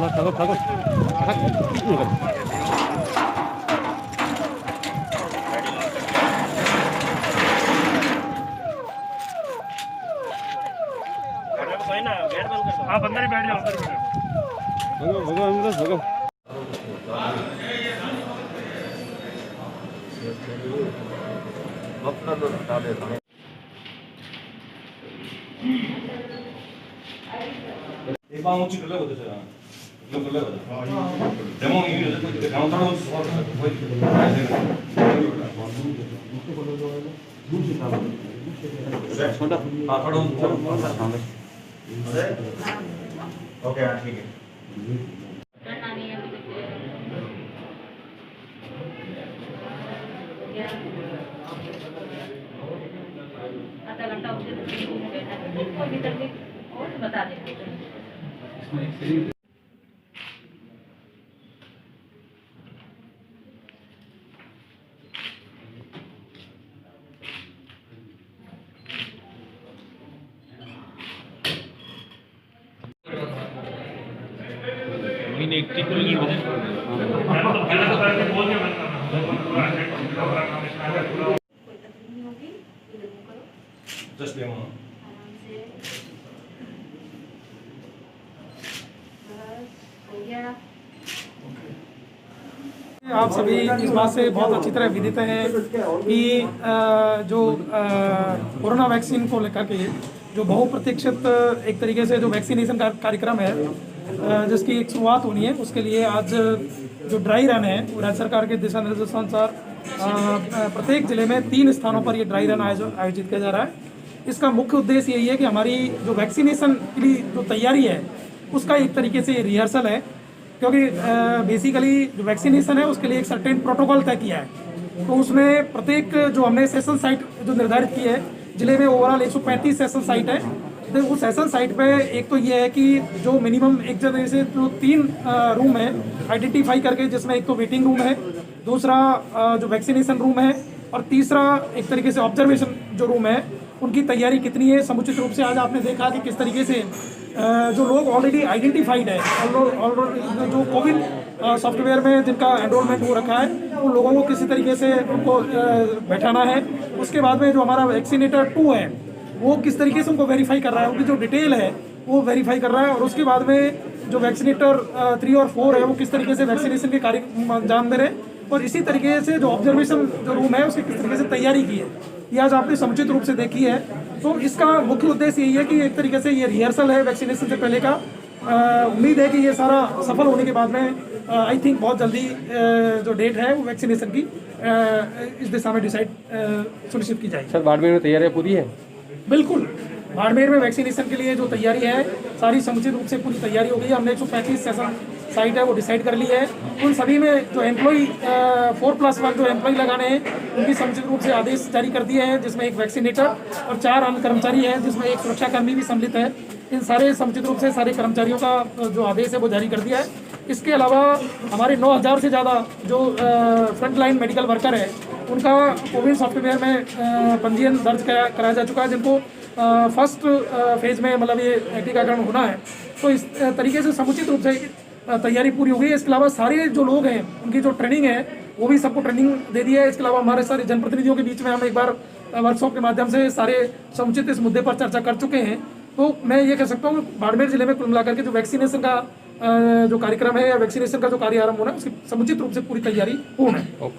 आप अंदर ही बैठ जाओ, अंदर ही बैठ जाओ। एक बार ऊंची कर ले बोलते सर, जो कर ले डेमो ये गांव थोड़ा ओके ठीक है। आधा घंटा अभी तक और बता देंगे। जस्ट डेमो आप सभी इस बात से बहुत अच्छी तरह विदित हैं कि जो कोरोना वैक्सीन को लेकर के जो बहुप्रतीक्षित एक तरीके से जो वैक्सीनेशन का कार्यक्रम है जिसकी एक शुरुआत होनी है, उसके लिए आज जो ड्राई रन है राज्य सरकार के दिशा निर्देशानुसार प्रत्येक जिले में 3 स्थानों पर ये ड्राई रन आयोजित किया जा रहा है। इसका मुख्य उद्देश्य यही है कि हमारी जो वैक्सीनेशन की जो तैयारी है उसका एक तरीके से रिहर्सल है, क्योंकि बेसिकली जो वैक्सीनेशन है उसके लिए एक सर्टेन प्रोटोकॉल तय किया है। तो उसमें प्रत्येक जो हमने सेशन साइट जो निर्धारित की है, जिले में ओवरऑल 135 सेशन साइट है। तो उस सेशन साइट पे एक तो ये है कि जो मिनिमम एक जगह से जो 3 रूम है आइडेंटिफाई करके, जिसमें एक तो वेटिंग रूम है, दूसरा जो वैक्सीनेशन रूम है, और तीसरा एक तरीके से ऑब्जर्वेशन जो रूम है, उनकी तैयारी कितनी है समुचित रूप से। आज आपने देखा कि किस तरीके से जो लोग ऑलरेडी आइडेंटिफाइड है, ऑलरेडी जो कोविन सॉफ्टवेयर में जिनका एनरोलमेंट हो रखा है, उन लोगों को किसी तरीके से उनको बैठाना है। उसके बाद में जो हमारा वैक्सीनेटर 2 है वो किस तरीके से उनको वेरीफाई कर रहा है, उनकी जो डिटेल है वो वेरीफाई कर रहा है। और उसके बाद में जो वैक्सीनेटर 3 और 4 है वो किस तरीके से वैक्सीनेशन के कार्य अंजाम दे रहे हैं। और इसी तरीके से जो ऑब्जर्वेशन जो रूम है उसकी किस तरीके से तैयारी की है, ये आज आपने समुचित रूप से देखी है। तो इसका मुख्य उद्देश्य यही है कि एक तरीके से ये रिहर्सल है वैक्सीनेशन से पहले का। उम्मीद है कि ये सारा सफल होने के बाद में आई थिंक बहुत जल्दी जो डेट है वो वैक्सीनेशन की इस दिशा में डिसाइड सुनिश्चित की जाएगी। सर बाड़मेर में तैयारियां पूरी है? बिल्कुल, बाड़मेर में वैक्सीनेशन के लिए जो तैयारी है सारी समुचित रूप से पूरी तैयारी हो गई है। हमने 135 सेशन साइट है वो डिसाइड कर ली है। उन सभी में जो एम्प्लॉई 4+1 जो एम्प्लॉई लगाने हैं उनकी समुचित रूप से आदेश जारी कर दिए हैं, जिसमें एक वैक्सीनेटर और 4 अन्य कर्मचारी हैं, जिसमें एक सुरक्षाकर्मी भी सम्मिलित है। इन सारे समुचित रूप से सारे कर्मचारियों का जो आदेश है वो जारी कर दिया है। इसके अलावा हमारे 9000 से ज़्यादा जो फ्रंट लाइन मेडिकल वर्कर है उनका कोविन सॉफ्टवेयर में पंजीयन दर्ज कराया जा चुका है, जिनको फर्स्ट फेज में मतलब ये टीकाकरण होना है। तो इस तरीके से समुचित रूप से तैयारी पूरी हो गई है। इसके अलावा सारे जो लोग हैं उनकी जो ट्रेनिंग है वो भी सबको ट्रेनिंग दे दी है। इसके अलावा हमारे सारे जनप्रतिनिधियों के बीच में हम एक बार वर्कशॉप के माध्यम से सारे समुचित इस मुद्दे पर चर्चा कर चुके हैं। तो मैं ये कह सकता हूँ बाड़मेर जिले में कुल मिलाकर के जो वैक्सीनेशन का जो कार्यक्रम है या वैक्सीनेशन का जो कार्य आरंभ होना है उसकी समुचित रूप से पूरी तैयारी पूर्ण है।